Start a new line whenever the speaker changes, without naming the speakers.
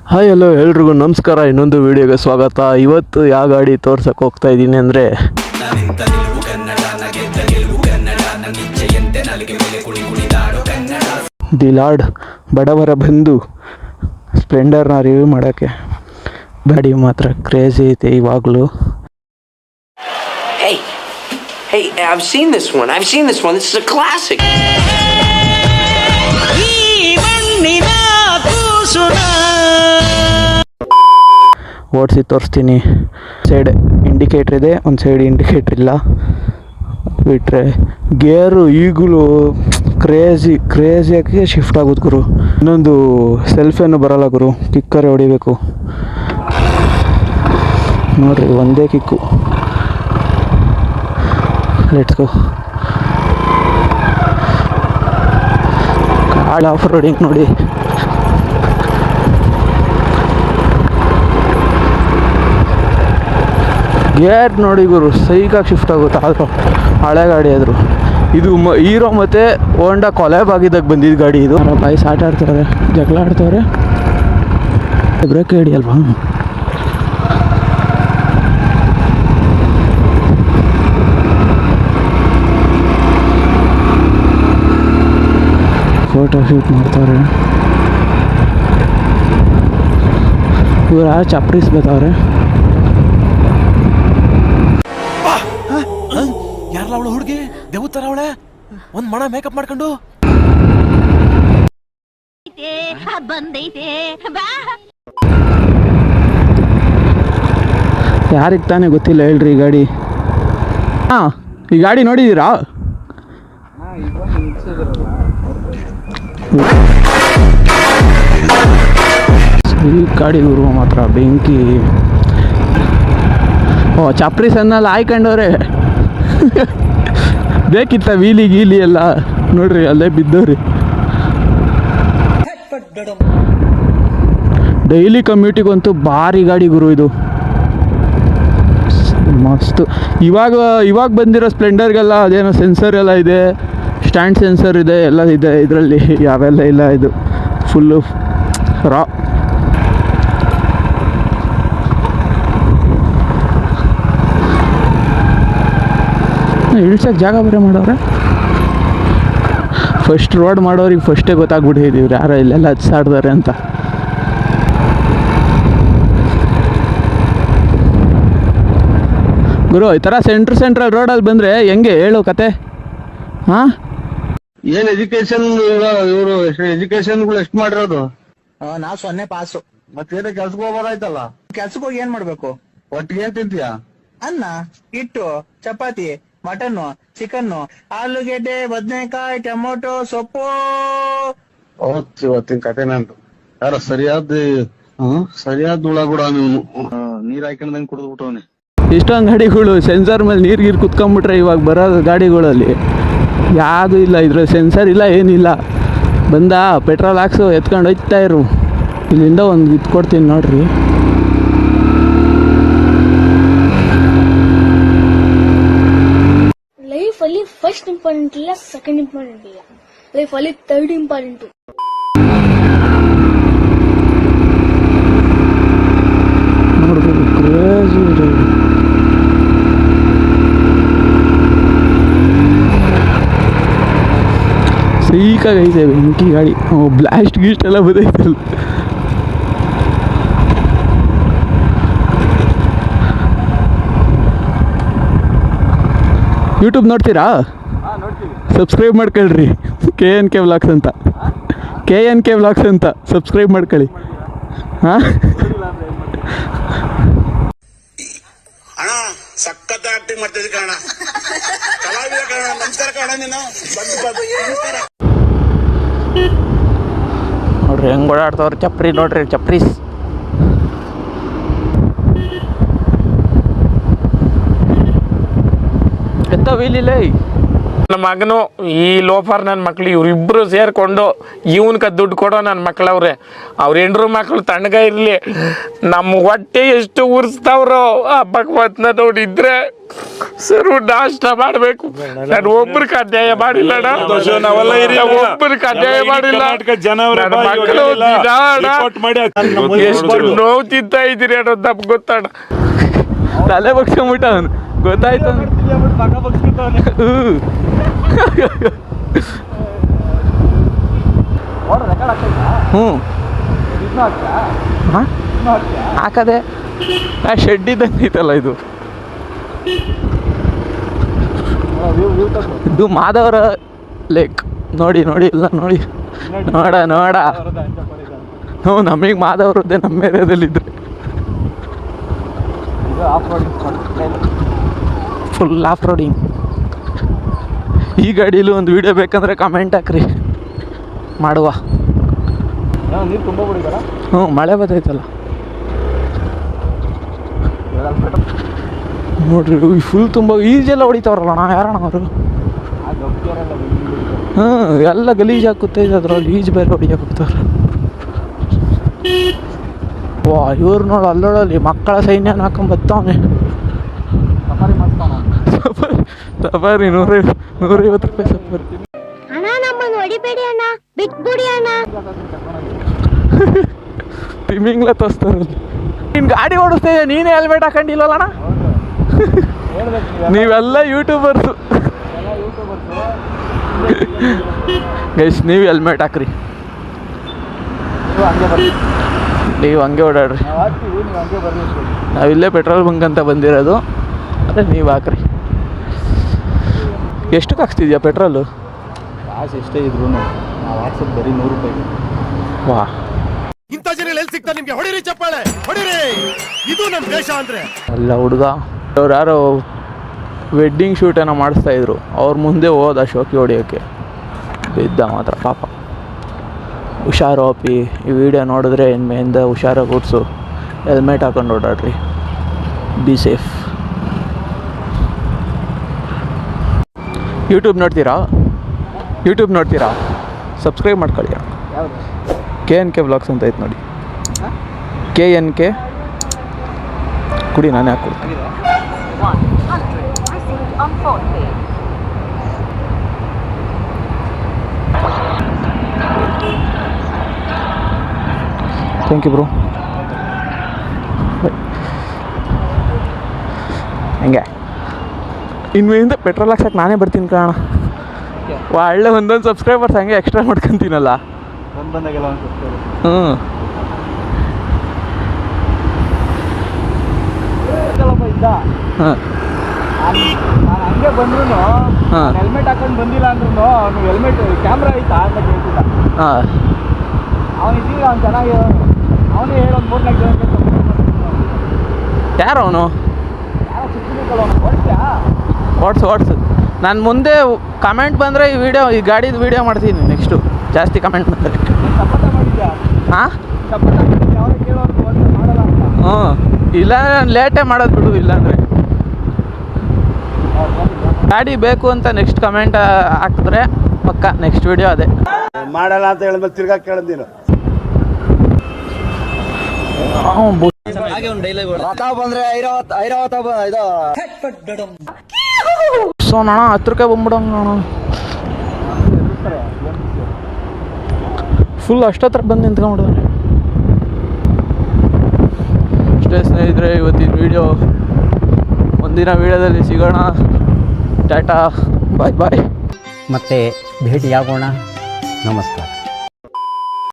Hi hello ಎಲ್ರಿಗೂ ನಮಸ್ಕಾರ. ಇನ್ನೊಂದು ವಿಡಿಯೋಗೆ ಸ್ವಾಗತ. ಇವತ್ತು ಯಾವ ಗಾಡಿ ತೋರ್ಸಕ್ಕೆ ಹೋಗ್ತಾ ಇದ್ದೀನಿ ಅಂದರೆ ದಿ ಲಾರ್ಡ್ ಬಡವರ ಬಂಧು ಸ್ಪ್ಲೆಂಡರ್ನ ರಿವ್ಯೂ ಮಾಡೋಕ್ಕೆ. ಗಾಡಿ ಮಾತ್ರ ಕ್ರೇಜಿ ಐತೆ ಇವಾಗಲೂ.
Hey, I've seen this one. This is a classic.
ಓಡಿಸಿ ತೋರಿಸ್ತೀನಿ. ಸೈಡ್ ಇಂಡಿಕೇಟ್ರ್ ಇದೆ, ಒಂದು ಸೈಡ್ ಇಂಡಿಕೇಟ್ರ್ ಇಲ್ಲ. ಬಿಟ್ಟರೆ ಗೇರು ಈಗಲೂ ಕ್ರೇಜಿಯಾಗಿ ಶಿಫ್ಟ್ ಆಗೋದು ಗುರು. ಇನ್ನೊಂದು ಸೆಲ್ಫೇನು ಬರೋಲ್ಲ ಗುರು, ಕಿಕ್ಕರೇ ಹೊಡಿಬೇಕು ನೋಡ್ರಿ, ಒಂದೇ ಕಿಕ್ಕು. Let's go. ಕಾಳು ಆಫ್ ರೋಡಿಂಗ್ ನೋಡಿ. ಗೇರ್ ನೋಡಿ ಗುರು, ಸೈಕಾಗಿ ಶಿಫ್ಟ್ ಆಗುತ್ತೆ. ಆದರೂ ಹಳೆ ಗಾಡಿ ಆದರು ಇದು ಹೀರೋ ಮತ್ತು ಹೋಂಡಾ ಕೊಲೆಬ್ ಆಗಿದ್ದಾಗ ಬಂದಿದ್ದು ಗಾಡಿ ಇದು. ಬಾಯ್ಸ್ ಆಟ ಆಡ್ತವ್ರೆ, ಜಗಳ ಆಡ್ತವ್ರೆ. ಬ್ರೇಕ್ ಹಿಡಿಯಲ್ವಾ? ಫೋಟೋ ಶೂಟ್ ಮಾಡ್ತವ್ರೆ ಇವ್ರು. ಯಾರು ಚಪ್ರೀಸ್ ಬತ್ತವ್ರೆ.
ಯಾರಲ್ಲ ಅವಳು ಹುಡುಗಿ ದೇವತರ ಅವಳೆ, ಒಂದ್ ಮಣ ಮೇಕಪ್ ಮಾಡ್ಕೊಂಡು
ಯಾರಿಗೆ ತಾನೇ ಗೊತ್ತಿಲ್ಲ ಹೇಳ್ರಿ ಈ ಗಾಡಿ. ಹಾಂ, ಈ ಗಾಡಿ ನೋಡಿದ್ದೀರಾ? ಈ ಗಾಡಿ ಗುರು ಮಾತ್ರ ಬೆಂಕಿ. ಓ, ಚಾಪ್ರೀಸ್ ಅನ್ನಲ್ಲ ಆಯ್ಕೊಂಡವ್ರೆ. ಬೇಕಿತ್ತ ವೀಲಿ ಗೀಲಿ ಎಲ್ಲ ನೋಡ್ರಿ, ಅಲ್ಲೇ ಬಿದ್ದವ್ರಿ. ಡೈಲಿ ಕಮ್ಯೂಟಿಗಂತೂ ಭಾರಿ ಗಾಡಿ ಗುರು ಇದು, ಮಸ್ತು. ಇವಾಗ ಬಂದಿರೋ ಸ್ಪ್ಲೆಂಡರ್ಗೆಲ್ಲ ಅದೇನೋ ಸೆನ್ಸರ್ ಎಲ್ಲ ಇದೆ, ಸ್ಟ್ಯಾಂಡ್ ಸೆನ್ಸರ್ ಇದೆ, ಎಲ್ಲ ಇದೆ. ಇದರಲ್ಲಿ ಯಾವೆಲ್ಲ ಇಲ್ಲ, ಇದು ಫುಲ್ಲು ರಾ. ಇಳ್ಸಕ್ಕೆ ಜಾಗ ಬೇರೆ ಮಾಡೋರೆ. ಫಸ್ಟ್ ರೋಡ್ ಮಾಡೋರಿಗೆ ಫಸ್ಟೇ ಗೊತ್ತಾಗ್ಬಿಟ್ಟಿದ್ದೀವಿ ಯಾರೋ ಇಲ್ಲೆಲ್ಲ ಹಚ್ಚಾಡ್ತಾರೆ ಅಂತ. ಗುರು, ಈ ಥರ ಸೆಂಟ್ರಲ್ ರೋಡಲ್ಲಿ ಬಂದರೆ ಹೆಂಗೆ ಹೇಳು ಕತೆ? ಹಾಂ,
ಏನ್ ಎಜುಕೇಶನ್ ಇವರು ಎಜುಕೇಶನ್ಗಳು ಎಷ್ಟು ಮಾಡಿರೋದು?
ನಾವು 0 ಪಾಸು.
ಮತ್ತೇನ ಕೆಲ್ಸಕ್ಕೆ ಹೋಗ್ಬಾರಾಯ್ತಲ್ಲ?
ಕೆಲ್ಸಕ್ಕೆ ಹೋಗಿ ಏನ್ ಮಾಡ್ಬೇಕು?
ಒಟ್ಟಿಗೆ ಏನ್ ತಿಂತೀಯ?
ಅನ್ನ, ಹಿಟ್ಟು, ಚಪಾತಿ, ಮಟನ್, ಚಿಕನ್, ಆಲೂಗೆಡ್ಡೆ, ಬದನೆಕಾಯಿ, ಟೊಮೊಟೊ, ಸೊಪ್ಪು.
ಇವತ್ತಿನ ಕತೆ ನಂದು. ಯಾರ ಸರಿಯಾದ ಹುಳ ಕೂಡ ನೀವು ನೀರ್ ಹಾಕೊಂಡಂಗೆ ಕುಡಿದು ಬಿಟ್ಟವನೆ.
ಇಷ್ಟೊಂದು ಗಾಡಿಗಳು ಸೆನ್ಸರ್ ಮೇಲೆ ನೀರು ಕುತ್ಕೊಂಡ್ಬಿಟ್ರೆ ಇವಾಗ ಬರೋದು ಗಾಡಿಗಳಲ್ಲಿ ಯಾವುದೂ ಇಲ್ಲ. ಇದ್ರಲ್ಲಿ ಸೆನ್ಸರ್ ಇಲ್ಲ, ಏನಿಲ್ಲ. ಬಂದ ಪೆಟ್ರೋಲ್ ಹಾಕ್ಸು, ಎತ್ಕೊಂಡು ಹೋಯ್ತಾ ಇರು. ಇಲ್ಲಿಂದ ಒಂದು ಇದು ಕೊಡ್ತೀನಿ ನೋಡ್ರಿ.
ಲೈಫಲ್ಲಿ ಫಸ್ಟ್ ಇಂಪಾರ್ಟೆಂಟ್ ಇಲ್ಲ, ಸೆಕೆಂಡ್ ಇಂಪಾರ್ಟೆಂಟ್ ಇಲ್ಲ, ಲೈಫಲ್ಲಿ ಥರ್ಡ್ ಇಂಪಾರ್ಟೆಂಟು.
ನೋಡ್ಬೋದು, ಕ್ರೇಜಿ ಇದೆ. ಸೀಕಾಗೈತೆ ಬೆಂಕಿ ಗಾಡಿ. ಬ್ಲಾಸ್ಟ್ ಗೀಸ್ಟ್ ಎಲ್ಲ ಬದೈತಲ್ಲ. ಯೂಟ್ಯೂಬ್ ನೋಡ್ತೀರಾ? ಸಬ್ಸ್ಕ್ರೈಬ್ ಮಾಡ್ಕೊಳ್ರಿ. KNK ವ್ಲಾಗ್ಸ್ ಅಂತ, KNK ವ್ಲಾಗ್ಸ್ ಅಂತ ಸಬ್ಸ್ಕ್ರೈಬ್ ಮಾಡ್ಕೊಳ್ಳಿ. ಹಾಂ,
ಅಣ್ಣ ಸಖತ್ ಆಕ್ಟಿಂಗ್ ಮಾಡ್ತಿದ್ದೆ ಕಣ, ಕಲಾವಿದ ಕಣ. ನಮಸ್ಕಾರ ಕಣ, ನೀನು
ನೋಡ್ರಿ ಹೆಂಗೆ ಓಡಾಡ್ತವ್ರೆ ಚಪ್ರಿ. ನೋಡ್ರಿ ಚಪ್ರೀಸ್. ಎತ್ತ ವೀಲಿಲ್ಲ.
ನನ್ನ ಮಗನು ಈ ಲೋಫರ್ ನನ್ನ ಮಕ್ಳು ಇವರಿಬ್ಬರು ಸೇರಿಕೊಂಡು ಇವನ್ಕ ದುಡ್ಡು ಕೊಡೋ ನನ್ನ ಮಕ್ಳವ್ರೆ. ಅವ್ರ ಹೆಂಡ್ರು ಮಕ್ಳು ತಣ್ಣಗ ಇರಲಿ, ನಮ್ಮ ಹೊಟ್ಟೆ ಎಷ್ಟು ಉರ್ಸ್ತಾವ್ರೋ ಆ ಭಗವತ್ನ ನೋಡಿದ್ರೆ ಸರ್ ನಾಷ್ಟ ಮಾಡಬೇಕು. ನಾನು ಒಬ್ರಿಗೆ ಅನ್ಯಾಯ ಮಾಡಿಲ್ಲ, ಒಬ್ರಿಗೆ ಅನ್ಯಾಯ ಮಾಡಿಲ್ಲ. ನನ್ನ ಮಕ್ಕಳು ಎಷ್ಟು ನೋವು ತಿಂತಾ ಇದ್ದೀರಿ ಅನ್ನೋದು ನಮ್ಗೆ ಗೊತ್ತಣ್ಣ.
ತಲೆ ಬಗ್ಸ್ಕೊಂಬಿಟ್ಟ ಅವನು, ಗೊತ್ತಾಯ್ತು. ಹ್ಞೂ ಹಾಕದೆ ಆ ಶೆಡ್ ಇದ್ದಂಗೆ ಐತಲ್ಲ ಇದು. ಇದು ಮಾಧವರ ಲೇಕ್. ನೋಡಿ ನೋಡಿ ಇಲ್ಲ ನೋಡಿ, ನೋಡ ನೋಡ. ಹ್ಞೂ ನಮಗೆ ಮಾಧವರದ್ದೇ ನಮ್ಮ ಏರಿಯಾದಲ್ಲಿದ್ದರೆ ಫುಲ್ ಆಫ್ ರೋಡಿಂಗ್. ಈ ಗಾಡೀಲಿ ಒಂದು ವಿಡಿಯೋ ಬೇಕಂದ್ರೆ ಕಮೆಂಟ್ ಹಾಕ್ರಿ, ಮಾಡುವ. ಹ್ಞೂ ಮಳೆ ಬರ್ತೈತಲ್ಲ ನೋಡ್ರಿ, ಫುಲ್ ತುಂಬ ಈಜೆಲ್ಲ ಹೊಡಿತಾವ್ರಲ್ಲ ಯಾರಣ್ಣ ಅವರು. ಹ್ಞೂ ಎಲ್ಲ ಗಲೀಜು ಹಾಕುತ್ತೈತೆ ಅದ್ರಲ್ಲಿ, ಈಜು ಬೇರೆ ಹೊಡಿಯಕ್ಕೆ ಹೋಗ್ತಾರೆ. ವಾ ಇವ್ರು ನೋಡು ಅಲ್ಲೋಡಲ್ಲಿ ಮಕ್ಕಳ ಸೈನ್ಯನ ಹಾಕೊಂಡ್ ಬರ್ತಾವನೆ. ಸಫಾರಿ 150 ರೂಪಾಯಿ ಸಫಾರಿ. ತಿಮ್ಮಿಂಗ್ಲ ತೋರಿಸ್ತಾರಲ್ಲಿ. ನೀನು ಗಾಡಿ ಓಡಿಸ್ತಾ ಇದೆಯಾ, ನೀನೇ ಹೆಲ್ಮೆಟ್ ಹಾಕೊಂಡಿಲ್ಲಲ್ಲಣ್ಣ. ನೀವೆಲ್ಲ ಯೂಟ್ಯೂಬರ್ಸು ಗೈಸ್, ನೀವು ಹೆಲ್ಮೆಟ್ ಹಾಕ್ರಿ, ನೀವು ಹಂಗೆ ಓಡಾಡ್ರಿ. ನಾವಿಲ್ಲೇ ಪೆಟ್ರೋಲ್ ಬಂಕ್ ಅಂತ ಬಂದಿರೋದು, ಅದೇ ನೀವು ಹಾಕ್ರಿ. ಎಷ್ಟಕ್ಕೆ ಹಾಕ್ಸ್ತಿದ್ಯಾ ಪೆಟ್ರೋಲು?
ಕಾಸು ಎಷ್ಟೇ ಇದ್ರು ನಾವು ಹಾಕ್ಸೋದು ಬರೀ 100 ರೂಪಾಯಿ.
ವಾ
ಇಂಥ ಜನ ಎಲ್ಲಿ ಸಿಗ್ತಾರೆ ನಿಮ್ಗೆ? ಹೊಡಿರಿ ಚಪ್ಪಾಳೆ ಹೊಡಿರಿ, ಇದು ನಮ್ಮ ದೇಶ ಅಂದ್ರೆ.
ಅಲ್ಲ ಹುಡುಗ, ಅವ್ರು ಯಾರೋ ವೆಡ್ಡಿಂಗ್ ಶೂಟ್ ಏನೋ ಮಾಡಿಸ್ತಾ ಇದ್ರು, ಅವ್ರ ಮುಂದೆ ಹೋದ ಶೋಕಿ ಹೊಡಿಯೋಕ್ಕೆ, ಬಿದ್ದ ಮಾತ್ರ ಪಾಪ. ಹುಷಾರು ಅಪ್ಪಿ, ಈ ವಿಡಿಯೋ ನೋಡಿದ್ರೆ ಇನ್ಮೇಲಿಂದ ಹುಷಾರಾಗಿ ಓಡಿಸು, ಹೆಲ್ಮೆಟ್ ಹಾಕೊಂಡು ಓಡಾಡ್ರಿ, ಬಿ ಸೇಫ್. ಯೂಟ್ಯೂಬ್ ನೋಡ್ತೀರಾ? ಸಬ್ಸ್ಕ್ರೈಬ್ ಮಾಡ್ಕೊಳ್ಳಿ. KNK ವ್ಲಾಗ್ಸ್ ಅಂತ ಐತೆ ನೋಡಿ, KNK ಕುಡಿ, ನಾನೇ ಹಾಕ್ಕೊಡ್ತೀನಿ. Thank you bro. ಹೆಂಗೆ ಇನ್ಮೇಲಿಂದ ಪೆಟ್ರೋಲ್ ಹಾಕ್ಸಕ್ಕೆ ನಾನೇ ಬರ್ತೀನಿ ಕಾರಣ. ಒಳ್ಳೆ ಒಂದೊಂದು ಸಬ್ಸ್ಕ್ರೈಬರ್ಸ್ ಹಂಗೆ ಎಕ್ಸ್ಟ್ರಾ ಮಾಡ್ಕೊತೀನಲ್ಲ.
ಬಂದಾಗೆಲ್ಲ
ಹ್ಞೂ ಹಾಂ
ಹಂಗೆ ಬಂದ್ರು
ಹಾಂ
ಹೆಲ್ಮೆಟ್ ಹಾಕೊಂಡು ಬಂದಿಲ್ಲ ಅಂದ್ರೂ ಅವ್ನು ಹೆಲ್ಮೆಟ್ ಕ್ಯಾಮ್ರಾ ಐತಾ ಅಂತ ಕೇಳ್ತಿದ್ದ.
ಹಾಂ
ಅವ್ನು ಇದೀಗ ಅವ್ನು ಚೆನ್ನಾಗಿ ಅವನೇ ಹೇಳೋದು 3-4 ಜನಕ್ಕೆ
ಯಾರು ಅವನು?
ಯಾರೋ ಸಿಕ್ಕಿರ್ಬೇಕಲ್ಲ ಅವನು.
ವಾಟ್ಸ್ ನಾನು ಮುಂದೆ ಕಮೆಂಟ್ ಬಂದರೆ ಈ ಗಾಡಿದು ವೀಡಿಯೋ ಮಾಡ್ತೀನಿ ನೆಕ್ಸ್ಟು, ಜಾಸ್ತಿ ಕಮೆಂಟ್ ಬಂದರೆ.
ಸಪೋರ್ಟ್ ಮಾಡಿದ್ಯಾ?
ಹಾಂ
ಸಪೋರ್ಟ್ ಮಾಡಿದ್ಯಾ? ಅವರೇ ಕೇಳೋರು ಮಾಡಲ್ಲ ಅಂತ.
ಹ್ಞೂ ಇಲ್ಲ ನಾನು ಲೇಟೇ ಮಾಡೋದು ಬಿಡು. ಇಲ್ಲಾಂದರೆ ಗಾಡಿ ಬೇಕು ಅಂತ ನೆಕ್ಸ್ಟ್ ಕಮೆಂಟ್ ಹಾಕಿದ್ರೆ ಪಕ್ಕ ನೆಕ್ಸ್ಟ್ ವೀಡಿಯೋ ಅದೇ
ಮಾಡಲ್ಲ ಅಂತ ಹೇಳಿದ್ಮೇಲೆ ತಿರ್ಗಾ ಕೇಳದ್ ನೀನು.
ಸೊ ಅಣ್ಣ 10 ರೂಪಾಯಿ ಬಂದ್ಬಿಡೋಣ ಅಣ್ಣ. ಫುಲ್ ಅಷ್ಟೊತ್ತರ ಬಂದು ನಿಂತ್ಕೊಂಡ್ಬಿಡೋಣ. ಅಷ್ಟೇ ಸ್ನೇಹಿತರೆ, ಇವತ್ತಿನ ವೀಡಿಯೋ. ಮುಂದಿನ ವೀಡಿಯೋದಲ್ಲಿ ಸಿಗೋಣ. ಟಾಟಾ, ಬಾಯ್ ಬಾಯ್.
ಮತ್ತೆ ಭೇಟಿಯಾಗೋಣ. ನಮಸ್ಕಾರ.